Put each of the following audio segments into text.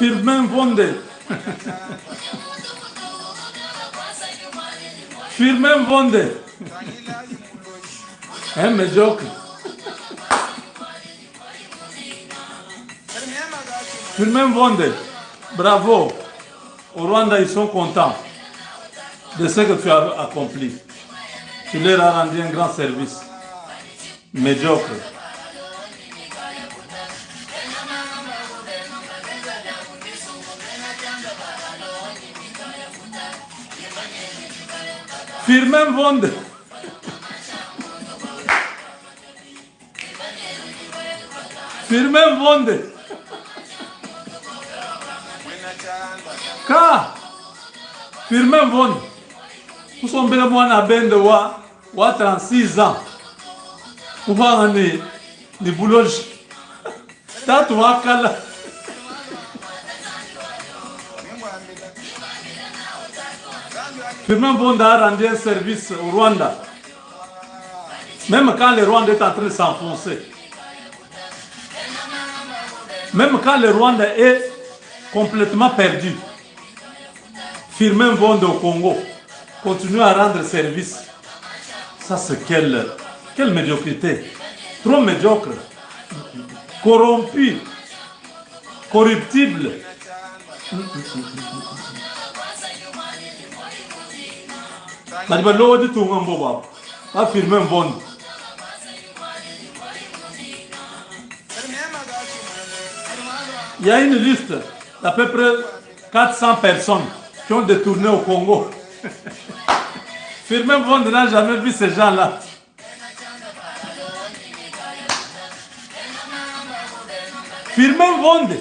Firmin Vonde. Firmin Vonde. Un médiocre. Firmin Vonde. Bravo. Au Rwanda, ils sont contents de ce que tu as accompli. Tu leur as rendu un grand service. Médiocre. Firmin Vonde. Firmin Vonde. Ka Firmin Vonde. Vous sont bien moi na bende wa 36 ans. Vous voyez ni boulot. Tatu wakala. Firmin Vonde a rendu un service au Rwanda. Même quand le Rwanda est en train de s'enfoncer. Même quand le Rwanda est complètement perdu. Firmin Vonde au Congo continue à rendre service. Ça c'est quelle médiocrité. Trop médiocre. Corrompu. Corruptible. Firmin Vonde. Il y a une liste d'à peu près 400 personnes qui ont détourné au Congo. Firmin Vonde n'a jamais vu ces gens-là. Firmin Vonde.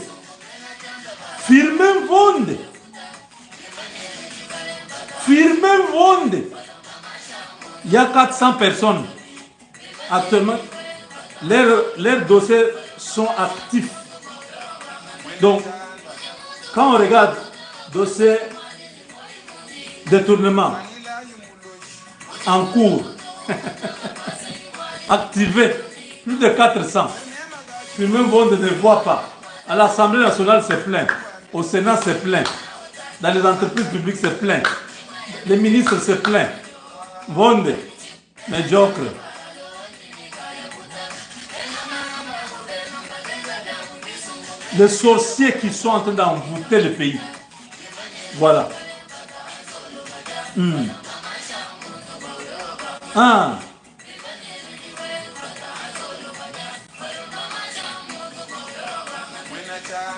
Firmin Vonde. Firmin Vonde. Il y a 400 personnes. Actuellement, leurs dossiers sont actifs. Donc, quand on regarde dossier détournement en cours, activé, plus de 400. Firmin Vonde ne voit pas. À l'Assemblée nationale, c'est plein. Au Sénat, c'est plein. Dans les entreprises publiques, c'est plein. Les ministres, c'est plein. Vonde, médiocre. Les sorciers qui sont en train d'envoûter le pays. Voilà. Ah.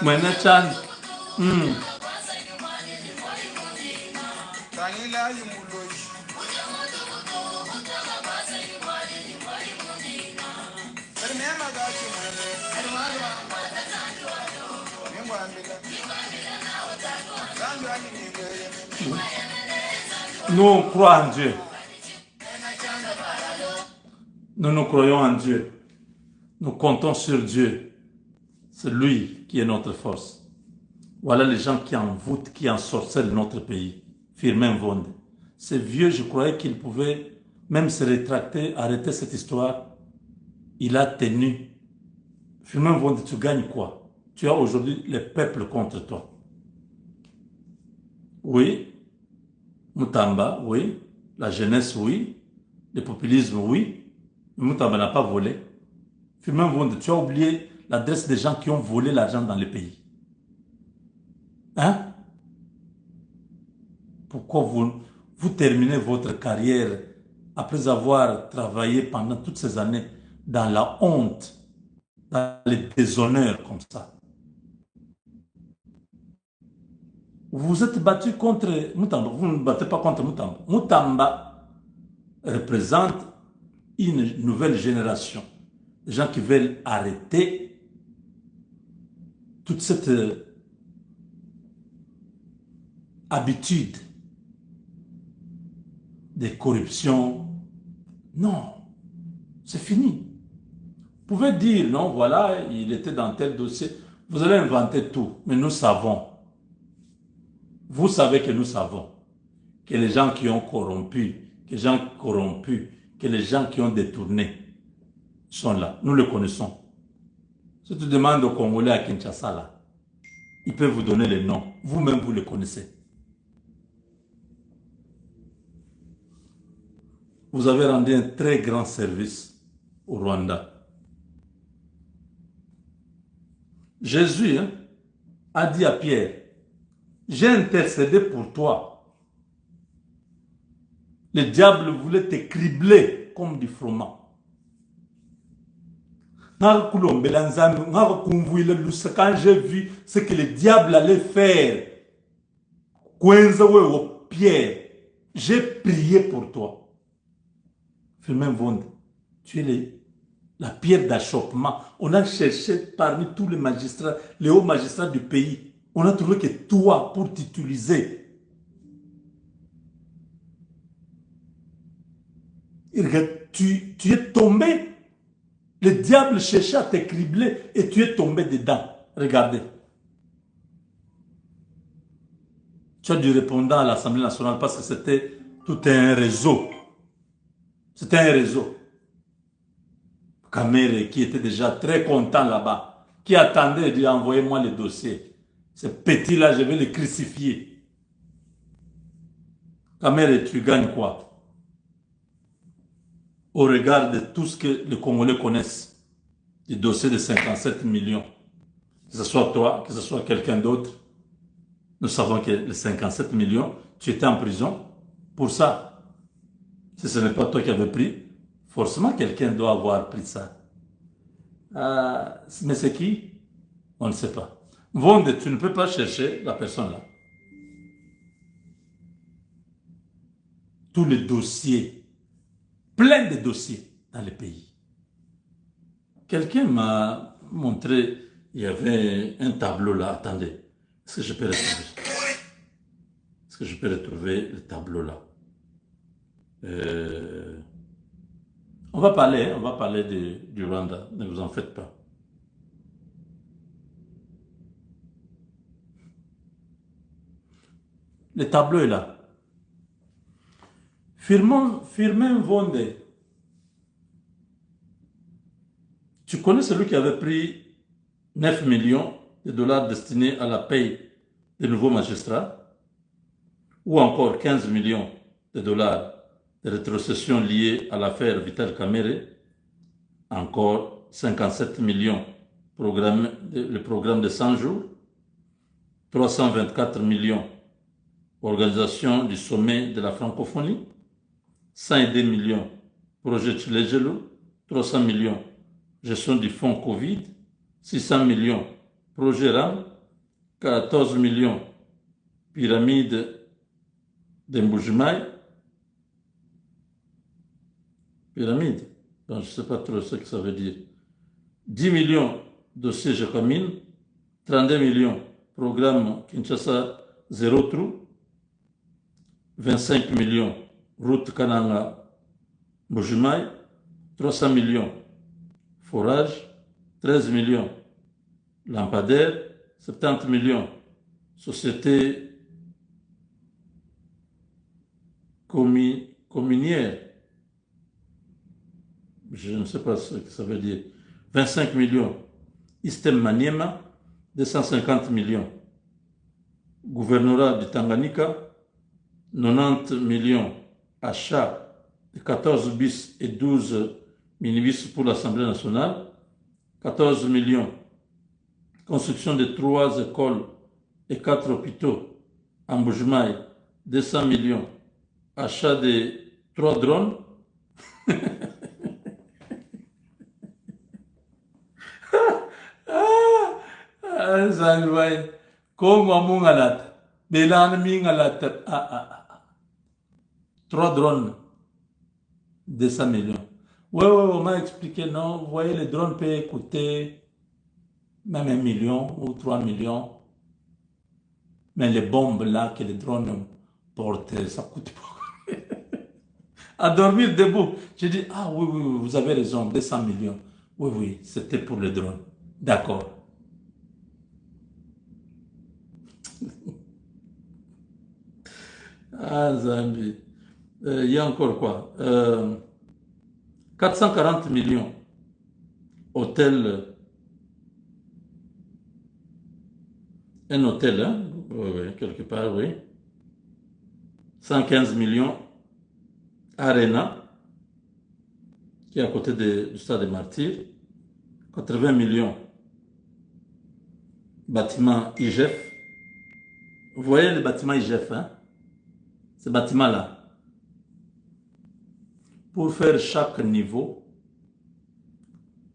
Mwenachan. Nous on croit en Dieu. Nous croyons en Dieu. Nous comptons sur Dieu. C'est lui qui est notre force. Voilà les gens qui envoûtent, qui ensorcellent notre pays. Firmin Vonde. C'est vieux, je croyais qu'il pouvait même se rétracter, arrêter cette histoire. Il a tenu. Firmin Vonde, tu gagnes quoi? Tu as aujourd'hui le peuple contre toi. Oui. Mutamba, oui. La jeunesse, oui. Le populisme, oui. Mais Mutamba n'a pas volé. Firmin Vonde, tu as oublié l'adresse des gens qui ont volé l'argent dans le pays. Hein? Pourquoi vous terminez votre carrière après avoir travaillé pendant toutes ces années dans la honte, dans les déshonneurs comme ça? Vous vous êtes battu contre Mutamba. Vous ne battez pas contre Mutamba. Mutamba représente une nouvelle génération. Des gens qui veulent arrêter toute cette habitude de corruption. Non, c'est fini. Vous pouvez dire, non, voilà, il était dans tel dossier. Vous allez inventer tout, mais nous savons. Vous savez que nous savons que les gens qui ont corrompu, que les gens corrompus, que les gens qui ont détourné sont là. Nous le connaissons. Si tu demandes aux Congolais à Kinshasa, là, Il peut vous donner les noms. Vous-même, vous les connaissez. Vous avez rendu un très grand service au Rwanda. Jésus a dit à Pierre, j'ai intercédé pour toi. Le diable voulait te cribler comme du froment. Quand j'ai vu ce que le diable allait faire, Pierre, j'ai prié pour toi. Firmin Vonde, tu es la pierre d'achoppement. On a cherché parmi tous les magistrats, les hauts magistrats du pays. On a trouvé que toi, pour t'utiliser, tu es tombé. Le diable cherchait à te cribler et tu es tombé dedans. Regardez. Tu as dû répondre à l'Assemblée nationale parce que c'était tout un réseau. C'était un réseau. Kamere qui était déjà très content là-bas, qui attendait de dire envoyez-moi le dossier. Ce petit-là, je vais le crucifier. Kamere, tu gagnes quoi? Au regard de tout ce que les Congolais connaissent, du dossier de 57 millions, que ce soit toi, que ce soit quelqu'un d'autre, nous savons que les 57 millions, tu étais en prison pour ça. Si ce n'est pas toi qui avais pris, forcément quelqu'un doit avoir pris ça. Mais c'est qui? On ne sait pas. Vonde, tu ne peux pas chercher la personne là. Tous les dossiers, plein de dossiers dans le pays. Quelqu'un m'a montré, il y avait un tableau là. Attendez, est-ce que je peux retrouver? Est-ce que je peux retrouver le tableau là? On va parler du Rwanda, ne vous en faites pas. Le tableau est là. Firmin Vonde. Tu connais celui qui avait pris 9 millions de dollars destinés à la paye des nouveaux magistrats? Ou encore 15 millions de dollars de rétrocession liées à l'affaire Vital Kamerhe? Encore 57 millions le programme de 100 jours? 324 millions organisation du sommet de la francophonie? 102 millions projet Tchilejelo? 300 millions gestion du fonds Covid? 600 millions projet RAM? 14 millions pyramide d'Emboujumaï? Pyramide, donc, je ne sais pas trop ce que ça veut dire. 10 millions dossier Jacamine, 32 millions programme Kinshasa Zéro Trou, 25 millions route Kananga Mbujimaï, 300 millions forage, 13 millions lampadaire, 70 millions société communière, je ne sais pas ce que ça veut dire, 25 millions Istem Maniema, 250 millions gouvernorat du Tanganyika, 90 millions achats de 14 bus et 12 minibus pour l'Assemblée nationale, 14 millions construction de 3 écoles et 4 hôpitaux en Mbujimaï, 200 millions achat de 3 drones, Congo Mungalat, Belan Mingalat, 3 drones, 200 millions. Ouais, on m'a expliqué, non, vous voyez, les drones peuvent coûter même 1 million ou 3 millions. Mais les bombes là que les drones portent, ça coûte beaucoup. À dormir debout. J'ai dit, ah oui, vous avez raison, 200 millions. Oui, c'était pour les drones. D'accord. Ah, Zambi. Il y a encore quoi? 440 millions. Hôtel Un hôtel, hein? Oui, oui, quelque part, oui. 115 millions. Arena, qui est à côté du stade des Martyrs. 80 millions. Bâtiment IGF. Vous voyez le bâtiment IGF, hein? Ce bâtiment-là. Pour faire chaque niveau,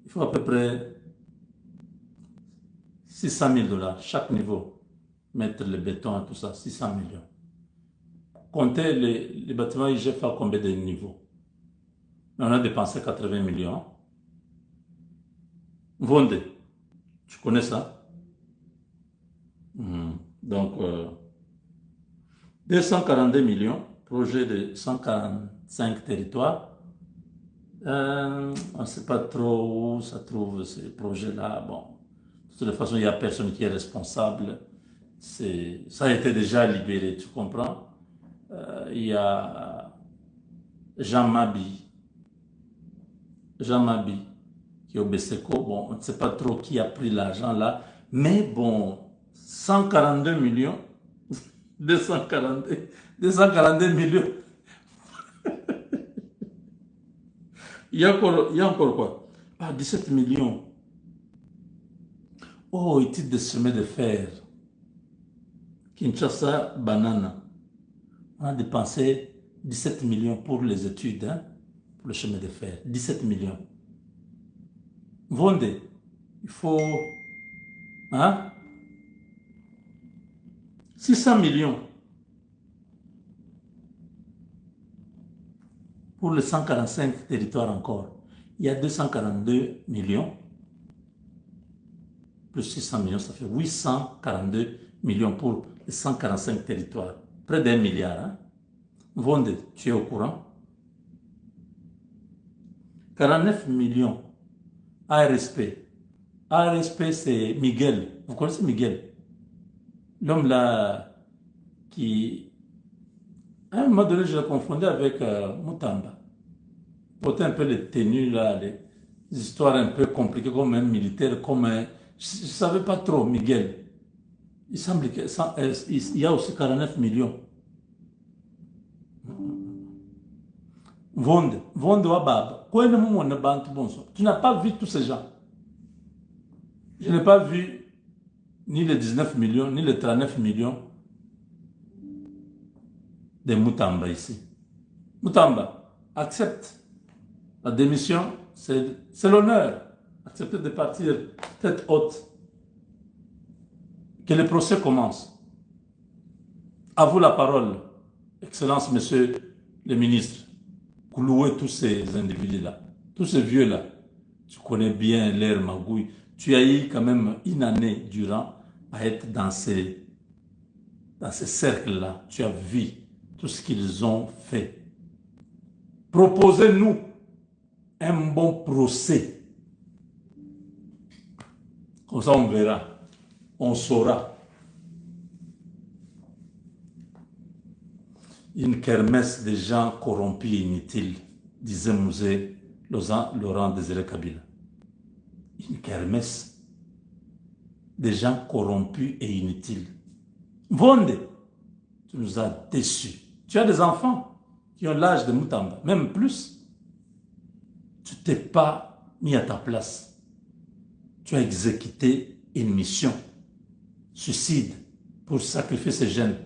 il faut à peu près 600 000 dollars. Chaque niveau. Mettre le béton et tout ça, 600 millions. Comptez les bâtiments IGF à combien de niveaux? On a dépensé 80 millions. Vendez. Tu connais ça? Donc, 242 millions, projet de 145 territoires. On ne sait pas trop où ça trouve ces projets-là. Bon, de toute façon, il n'y a personne qui est responsable. Ça a été déjà libéré, tu comprends? Il y a Jean Mabi, qui est au BSECO. Bon, on ne sait pas trop qui a pris l'argent là. Mais bon, 142 millions, 242 millions. Il y a encore quoi? Ah, 17 millions. Oh, étude de chemin de fer. Kinshasa, Banana. On a dépensé 17 millions pour les études, hein, pour le chemin de fer. 17 millions. Vendez. Il faut... Hein? 600 millions pour les 145 territoires encore. Il y a 242 millions. Plus 600 millions, ça fait 842 millions pour les 145 territoires. Près d'1 milliard. Hein? Vendez, tu es au courant? 49 millions. ARSP. ARSP, c'est Miguel. Vous connaissez Miguel? L'homme là qui... À un moment donné, je l'ai confondu avec Mutamba. Portait un peu les tenues là, les histoires un peu compliquées comme un militaire, comme un... Je ne savais pas trop, Miguel. Il semble qu'il y a aussi 49 millions. Vonde Wabab. Tu n'as pas vu tous ces gens. Je n'ai pas vu ni les 19 millions, ni les 39 millions de Mutamba ici. Mutamba, accepte la démission, c'est l'honneur. Accepter de partir tête haute. Que le procès commence. À vous la parole, Excellence, Monsieur le ministre. Clouez tous ces individus-là, tous ces vieux-là. Tu connais bien l'air magouille. Tu as eu quand même une année durant à être dans ces cercles-là. Tu as vu tout ce qu'ils ont fait. Proposez-nous un bon procès. Comme ça, on verra. On saura. Une kermesse de gens corrompus et inutiles, disait Musée Laurent Désiré Kabila. Une kermesse de gens corrompus et inutiles. Vonde, tu nous as déçus. Tu as des enfants qui ont l'âge de Mutamba, même plus. Tu t'es pas mis à ta place. Tu as exécuté une mission, suicide, pour sacrifier ces jeunes.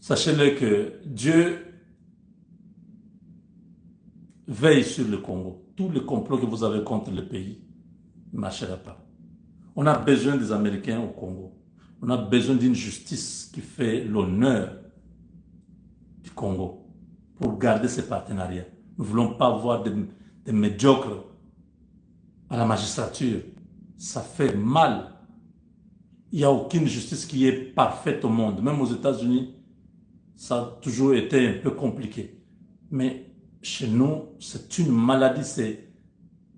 Sachez-le que Dieu veille sur le Congo. Tout le complot que vous avez contre le pays ne marchera pas. On a besoin des Américains au Congo. On a besoin d'une justice qui fait l'honneur du Congo pour garder ces partenariats. Nous ne voulons pas voir des médiocres à la magistrature. Ça fait mal. Il n'y a aucune justice qui est parfaite au monde. Même aux États-Unis, ça a toujours été un peu compliqué. Mais chez nous, c'est une maladie, c'est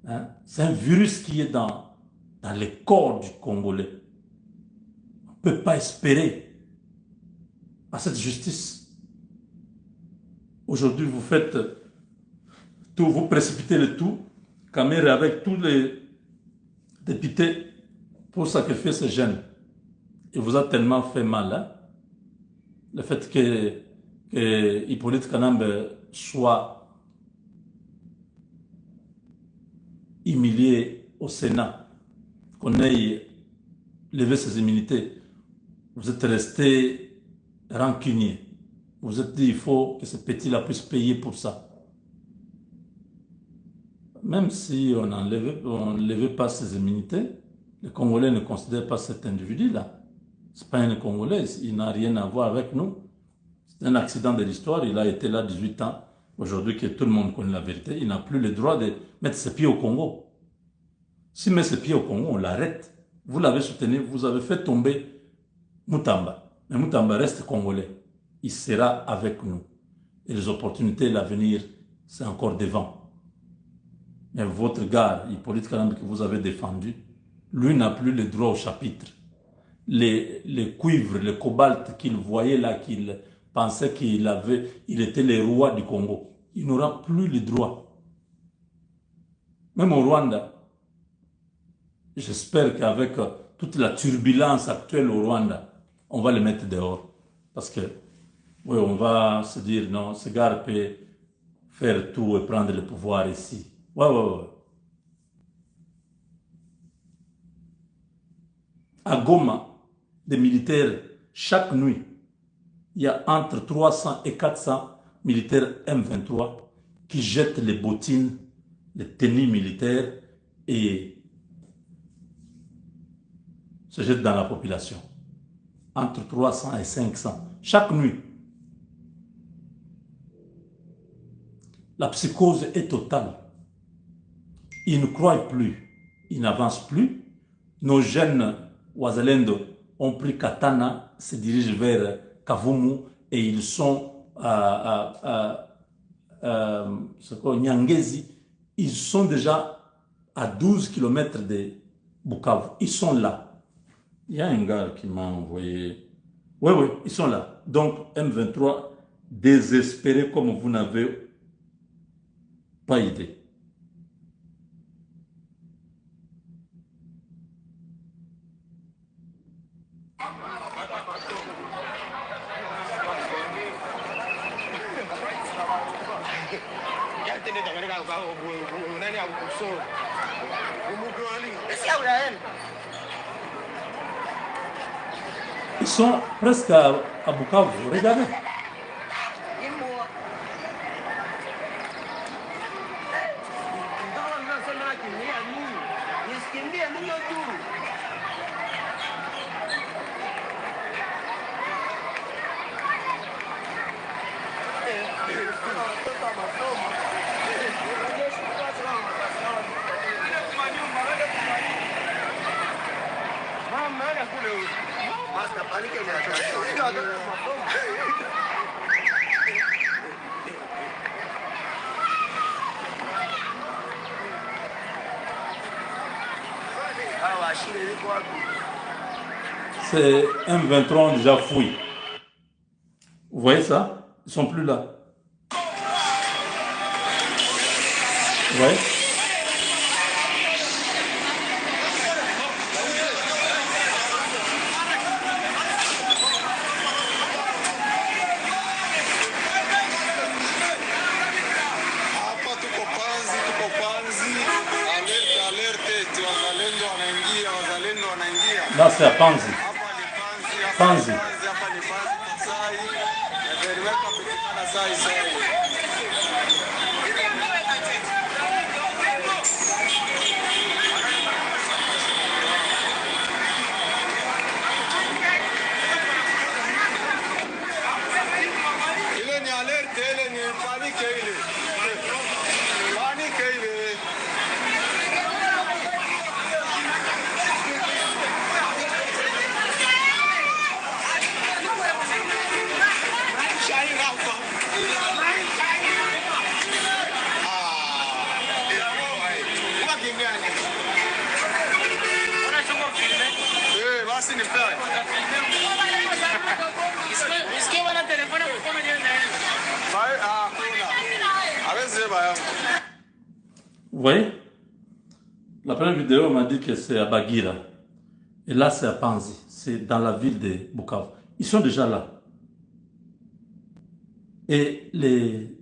un virus qui est dans les corps du Congolais. On ne peut pas espérer à cette justice. Aujourd'hui, vous faites tout, vous précipitez le tout. Kamere avec tous les députés pour sacrifier ces jeunes. Il vous a tellement fait mal, hein? Le fait que Hippolyte Kanambe soit humilié au Sénat, qu'on ait levé ses immunités. Vous êtes resté rancunier. Vous vous êtes dit, il faut que ce petit-là puisse payer pour ça. Même si on n'enlevait pas ses immunités, les Congolais ne considèrent pas cet individu-là. Ce n'est pas un Congolais, il n'a rien à voir avec nous. C'est un accident de l'histoire, il a été là 18 ans. Aujourd'hui que tout le monde connaît la vérité, il n'a plus le droit de mettre ses pieds au Congo. S'il met ses pieds au Congo, on l'arrête. Vous l'avez soutenu, vous avez fait tomber Moutamba. Mais Moutamba reste Congolais. Il sera avec nous. Et les opportunités, l'avenir, c'est encore devant. Mais votre gars, Hippolyte Kanambe, que vous avez défendu, lui n'a plus le droit au chapitre. Les cuivres, le cobalt qu'il voyait là, qu'il pensait il était le roi du Congo. Il n'aura plus le droit. Même au Rwanda, j'espère qu'avec toute la turbulence actuelle au Rwanda, on va le mettre dehors. Parce que, oui, on va se dire, non, ce gars peut faire tout et prendre le pouvoir ici. Ouais. À Goma, des militaires, chaque nuit, il y a entre 300 et 400 militaires M23 qui jettent les bottines, les tenues militaires et se jettent dans la population. Entre 300 et 500, chaque nuit. La psychose est totale. Ils ne croient plus, ils n'avancent plus. Nos jeunes Ouazalendo ont pris Katana, se dirigent vers Kavumu et ils sont Nyangezi. Ils sont déjà à 12 km de Bukavu. Ils sont là. Il y a un gars qui m'a envoyé. Oui, ils sont là. Donc, M23, désespéré comme vous n'avez pas idée. Ils sont presque à Bukavu. Regardez. C'est M23 déjà fouillé. Vous voyez ça? Ils ne sont plus là. Vous voyez? Là, c'est à Panzi. Panzi. Ile ni alerte, ile ni panike ile. Panike ile. Basi ni play. Vous voyez? La première vidéo m'a dit que c'est à Bagira. Et là, c'est à Panzi, c'est dans la ville de Bukavu. Ils sont déjà là. Et les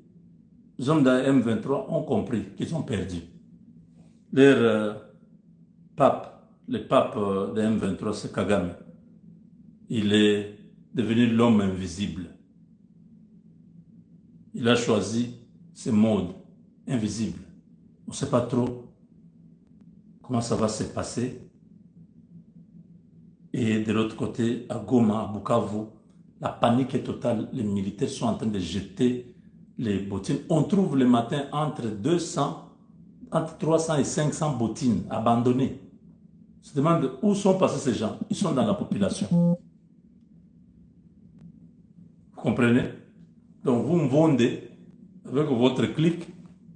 hommes de la M23 ont compris qu'ils ont perdu. Leur pape, le pape de M23, c'est Kagame. Il est devenu l'homme invisible. Il a choisi ce mode invisible. On ne sait pas trop comment ça va se passer. Et de l'autre côté, à Goma, à Bukavu, la panique est totale. Les militaires sont en train de jeter les bottines. On trouve le matin entre 300 et 500 bottines abandonnées. On se demande où sont passés ces gens. Ils sont dans la population. Vous comprenez? Donc vous me vendez, avec votre clic,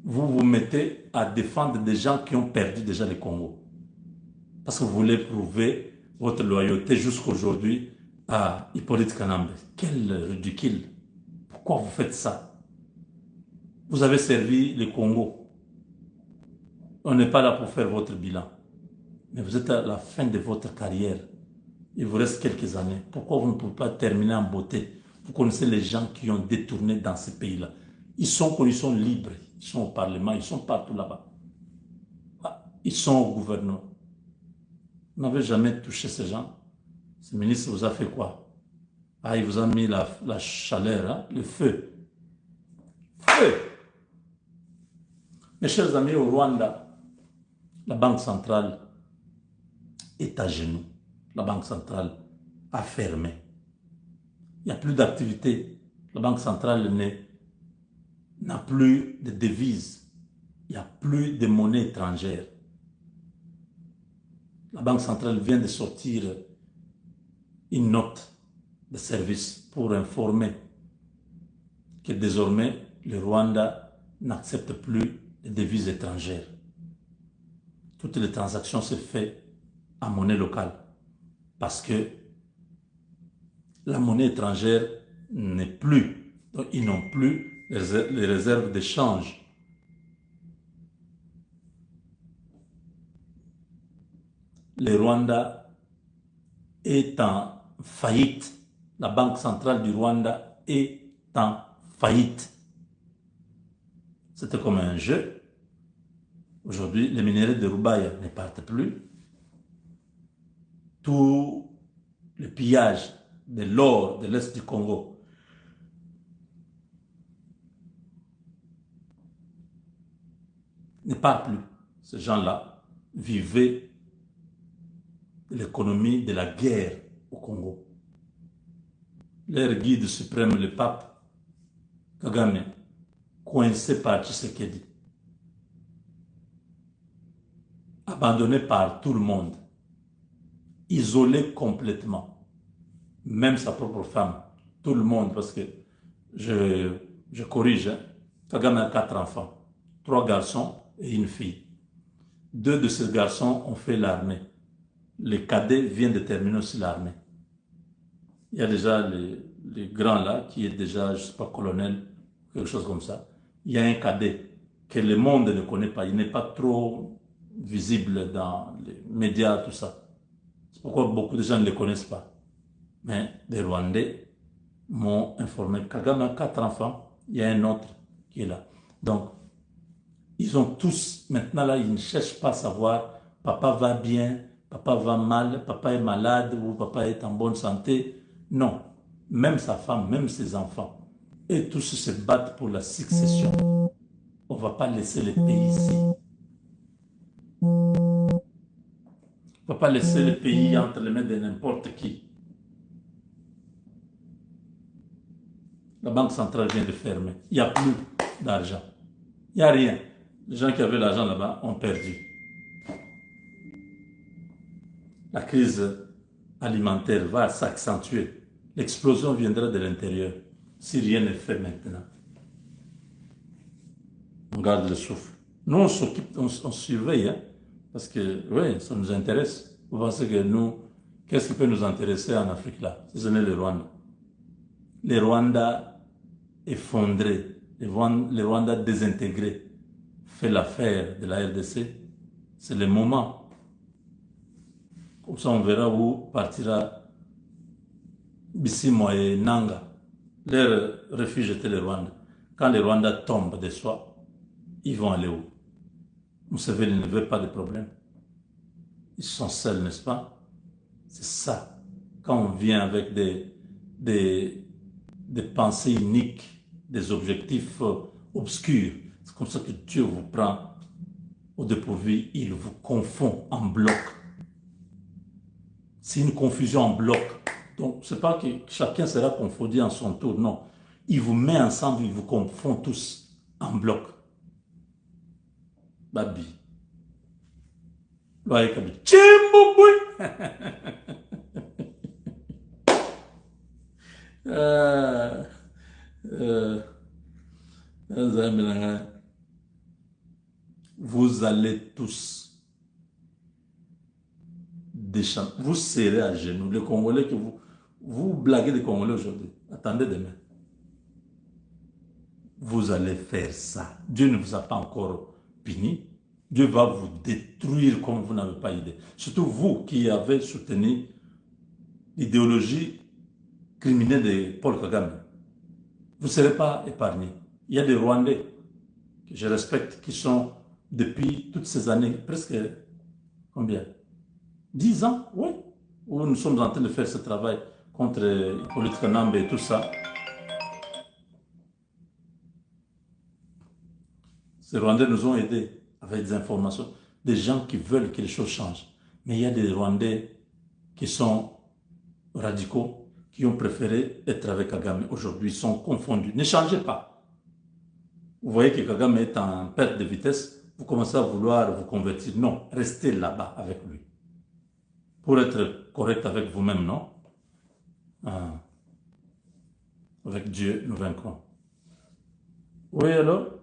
vous vous mettez à défendre des gens qui ont perdu déjà le Congo. Parce que vous voulez prouver votre loyauté jusqu'aujourd'hui à Hippolyte Kanambe. Quel ridicule. Pourquoi vous faites ça? Vous avez servi le Congo. On n'est pas là pour faire votre bilan. Mais vous êtes à la fin de votre carrière. Il vous reste quelques années. Pourquoi vous ne pouvez pas terminer en beauté? Vous connaissez les gens qui ont détourné dans ce pays-là. Ils sont libres. Ils sont au Parlement. Ils sont partout là-bas. Ils sont au gouvernement. Vous n'avez jamais touché ces gens. Ce ministre vous a fait quoi? Ah, il vous a mis la chaleur, hein? Le feu. Feu! Mes chers amis, au Rwanda, la Banque centrale est à genoux. La Banque centrale a fermé. Il n'y a plus d'activité. La Banque centrale n'a plus de devises. Il n'y a plus de monnaie étrangère. La Banque centrale vient de sortir une note de service pour informer que désormais le Rwanda n'accepte plus les devises étrangères. Toutes les transactions se font en monnaie locale parce que la monnaie étrangère n'est plus. Donc ils n'ont plus les réserves d'échange. Le Rwanda est en faillite. La Banque centrale du Rwanda est en faillite. C'était comme un jeu. Aujourd'hui, les minéraux de Rubaya ne partent plus. Tout le pillage de l'or de l'Est du Congo ne part plus. Ces gens-là vivaient de l'économie de la guerre au Congo. Leur guide suprême, le pape Kagame, coincé par Tshisekedi, abandonné par tout le monde, isolé complètement, même sa propre femme, tout le monde, parce que je corrige, hein. Kagame a 4 enfants, 3 garçons et une fille. 2 de ces garçons ont fait l'armée. Le cadet vient de terminer aussi l'armée. Il y a déjà les grands là, qui est déjà, je ne sais pas, colonel, quelque chose comme ça. Il y a un cadet que le monde ne connaît pas. Il n'est pas trop visible dans les médias, tout ça. C'est pourquoi beaucoup de gens ne le connaissent pas. Mais les Rwandais m'ont informé. Kagame a 4 enfants. Il y a un autre qui est là. Donc, ils ont tous, maintenant là, ils ne cherchent pas à savoir, papa va bien, papa va mal, papa est malade ou papa est en bonne santé. Non, même sa femme, même ses enfants, et tous se battent pour la succession. On ne va pas laisser le pays ici. On ne va pas laisser le pays entre les mains de n'importe qui. La Banque centrale vient de fermer. Il n'y a plus d'argent. Il n'y a rien. Les gens qui avaient l'argent là-bas ont perdu. La crise alimentaire va s'accentuer. L'explosion viendra de l'intérieur si rien n'est fait maintenant. On garde le souffle. Nous, on s'occupe, on surveille, hein, parce que, oui, ça nous intéresse. Vous pensez que nous, qu'est-ce qui peut nous intéresser en Afrique là, si ce n'est le Rwanda? Les Rwandais effondrés, les Rwandais désintégrés, fait l'affaire de la RDC. C'est le moment. Comme ça, on verra où partira Bissimo et Nanga. Leur refuge était le Rwanda. Quand le Rwanda tombe de soi, ils vont aller où? Museveni ne veut pas de problème. Ils sont seuls, n'est-ce pas? C'est ça. Quand on vient avec des pensées uniques, des objectifs obscurs, c'est comme ça que Dieu vous prend au dépourvu, il vous confond en bloc. C'est une confusion en bloc. Donc, ce n'est pas que chacun sera confondu en son tour, non. Il vous met ensemble, il vous confond tous en bloc. Babi. Loaïe Kabi. Tchimbouboué. Vous allez tous déchanter. Vous serez à genoux. Les Congolais que vous blaguez les Congolais aujourd'hui. Attendez demain. Vous allez faire ça. Dieu ne vous a pas encore puni. Dieu va vous détruire comme vous n'avez pas idée. Surtout vous qui avez soutenu l'idéologie criminelle de Paul Kagame. Vous ne serez pas épargnés. Il y a des Rwandais que je respecte qui sont depuis toutes ces années, presque combien? 10 ans, oui, où nous sommes en train de faire ce travail contre Hippolyte Kanambe et tout ça. Ces Rwandais nous ont aidés avec des informations, des gens qui veulent que les choses changent. Mais il y a des Rwandais qui sont radicaux, qui ont préféré être avec Kagame. Aujourd'hui, ils sont confondus. Ne changez pas. Vous voyez que Kagame est en perte de vitesse, vous commencez à vouloir vous convertir. Non, restez là-bas avec lui. Pour être correct avec vous-même, non? Avec Dieu, nous vaincrons. Oui, alors?